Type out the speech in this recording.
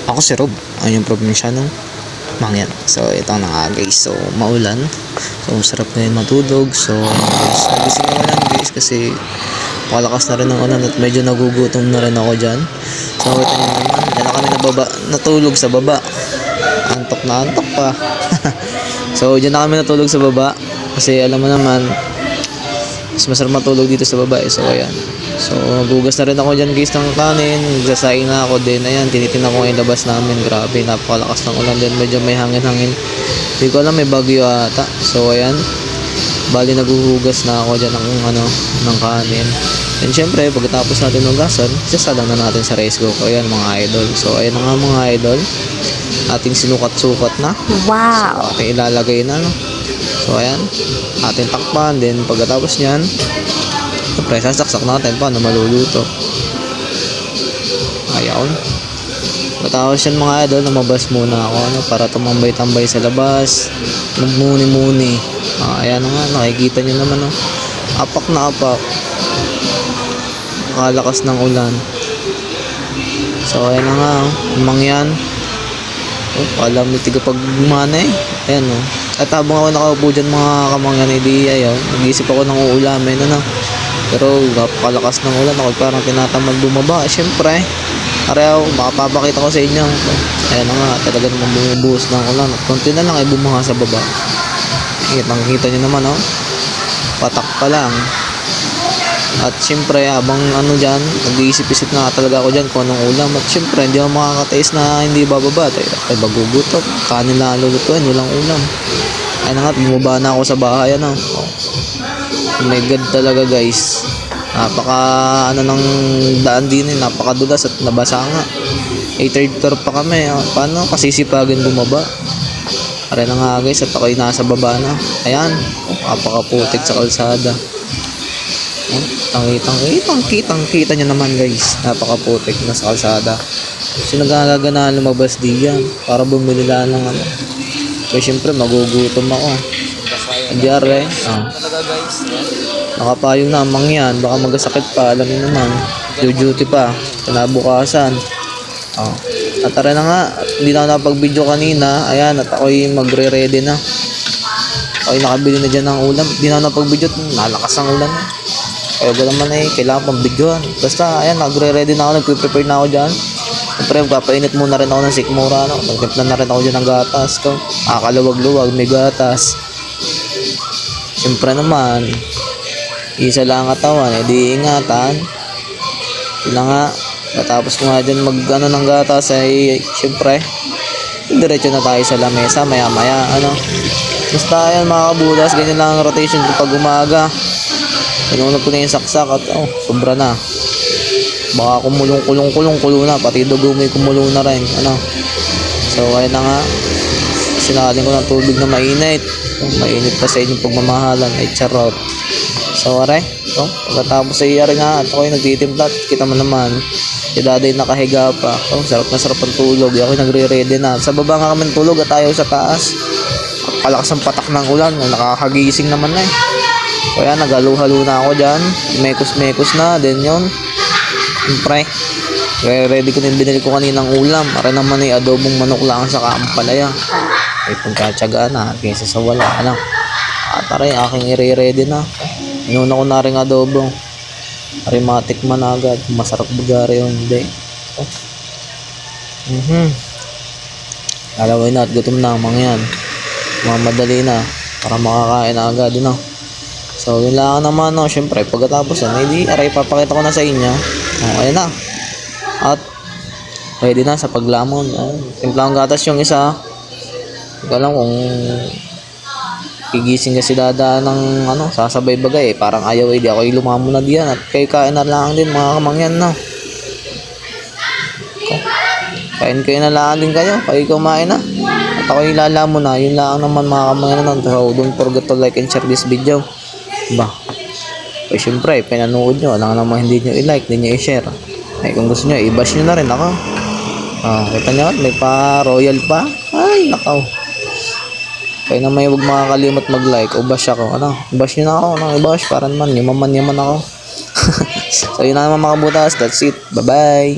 Ako si Rob, ang yung probinsyano Mangyan. So ito na nga guys, so maulan. So sarap ngayon matulog. So guys, nagising ako lang guys kasi palakas na rin ang ulan at medyo nagugutom na rin ako dyan. So kita nyo naman, yan na kami natulog sa baba. Antok na antok pa. So dyan na kami natulog sa baba kasi alam mo naman mas masarap matulog dito sa baba eh. So ayan, so gugas na rin ako dyan guys ng kanin, nagsasaing na ako din. Ayan, tinitingnan ko yung labas namin, grabe napakalakas ng ulan din, medyo may hangin-hangin, hindi ko alam may bagyo ata. So ayan, bali naguhugas na ako dyan ng kanin. And syempre pagkatapos natin hugasan, isasalang na natin sa rice cooker. Ayan mga idol, so ayan na nga mga idol, ating sinukat-sukat na. Wow! So ating ilalagay na so ayan, ating takpan. Then pagkatapos nyan, siyempre sasaksak natin paano maluluto. Ayaw. Pagkatapos yan mga idol, lumabas muna ako para tumambay-tambay sa labas, magmuni-muni. Ayan nga, nakikita nyo naman apak na apak, kalakas ng ulan. So ayan na nga, mangyan. Alam mo tiga pag gumana eh. Ayan At habang ako nakaupo dyan mga kamangyan, hindi ayun, nag-iisip ako ng uulamin pero napakalakas ng ulan, ako parang tinatamad bumaba. Siyempre araw, makapapakita ko sa inyo. Ayan na nga, talaga naman bumubuhos ng ulan at konti na lang ay bumaha sa baba. Kita nyo naman patak pa lang. At syempre habang dyan, nag-iisip-isip na talaga ako dyan kung anong ulam. At syempre hindi ako makakataste na hindi bababa. Ay bagugutom, kanin lang lulutuin, walang ulam. Ayun nga, bumaba na ako sa bahay. Oh my god talaga guys, napaka ng daan din napakadulas at nabasa nga. 3rd floor pa kami. Paano kasisipagin bumaba? Para na nga guys, at ako'y nasa baba na. Ayan, napakaputik sa kalsada. Kitang-kita nyo naman guys, napakaputik na sa kalsada. So nag-aalaga na lumabas diyan para bumili lang ng so syempre magugutom ako. Diyan nakapayong na ang mangyan, baka magasakit pa, alam niyo naman, duty pa kinabukasan. At tara na nga, hindi na ako napag-video kanina. Ayan, at ako'y magre-ready na. Ako'y nakabili na dyan ng ulam. Hindi na ako napag-video, nalakas ang ulan. Kaya ba naman kailangan pang videoan. Basta ayan, nagre-ready na ako, nagpe-prepare na ako dyan. Siyempre papainit muna rin ako ng sikmura. Nagtimpla na rin ako dyan ng gatas ko. Kaluwag-luwag, may gatas. Siyempre naman, isa lang katawan, di ingatan. Yun na nga, matapos ko nga dyan ng gatas ay siyempre diretso na tayo sa lamesa maya maya. Basta ayan mga kabutas, ganyan lang ang rotation ko pag umaga. Pinunod ko na yung saksak at sobra na. Baka kulong na, pati dugo may kumulo na rin. So ayun na nga, sinalin ko ng tubig na mainit. Mainit pa sa inyong pagmamahalan ay charot. So aray, pagkatapos ay ari nga at ako'y nagtitimpla. Kita mo naman, si daday nakahiga pa. Sarap na sarap ang tulog. Ako'y nagre-ready na. Sa baba nga kami tulog at ayaw sa taas. Palakas ang patak ng ulan, nakakagising naman na So ayan, naghalu-halo na ako dyan, mekos-mekos na. Then yun, siyempre ready ko na yung binili ko kaninang ulam. Para naman adobong manok lang sa kaampalaya. Ay pagkatsagaan na kaysa sa wala. At aray, aking i-ready na. Inuna ko na rin adobo. Aromatic man agad. Masarap bugari yun, hindi. Alaway na at gutom na ang mangyan. Mamadali na para makakain na agad. So yun lang naman syempre pagkatapos hindi aray papakita ko na sa inyo. Ayan na. At ready na sa paglamon. Timplang gatas yung isa. Hindi ko alam kung gigising kasi dada ng sasabay bagay parang ayaw di ako lumamon na diyan. At kayo kain na lang din mga kamangyan kain kayo na lang din kayo kumain na. At ako ilalamo na. Yun lang naman mga kamangyan So don't forget to like and share this video. Siyempre pinanood nyo, alam naman hindi nyo i-like, hindi nyo i-share. Kung gusto nyo, i-bash nyo na rin ako. Kita nyo, may pa royal pa. Ay nakaw, kaya naman huwag makakalimot mag-like o bash ako. Bash nyo na ako, i-bash para naman yaman ako. So yun na naman mga kabutas, that's it, bye bye.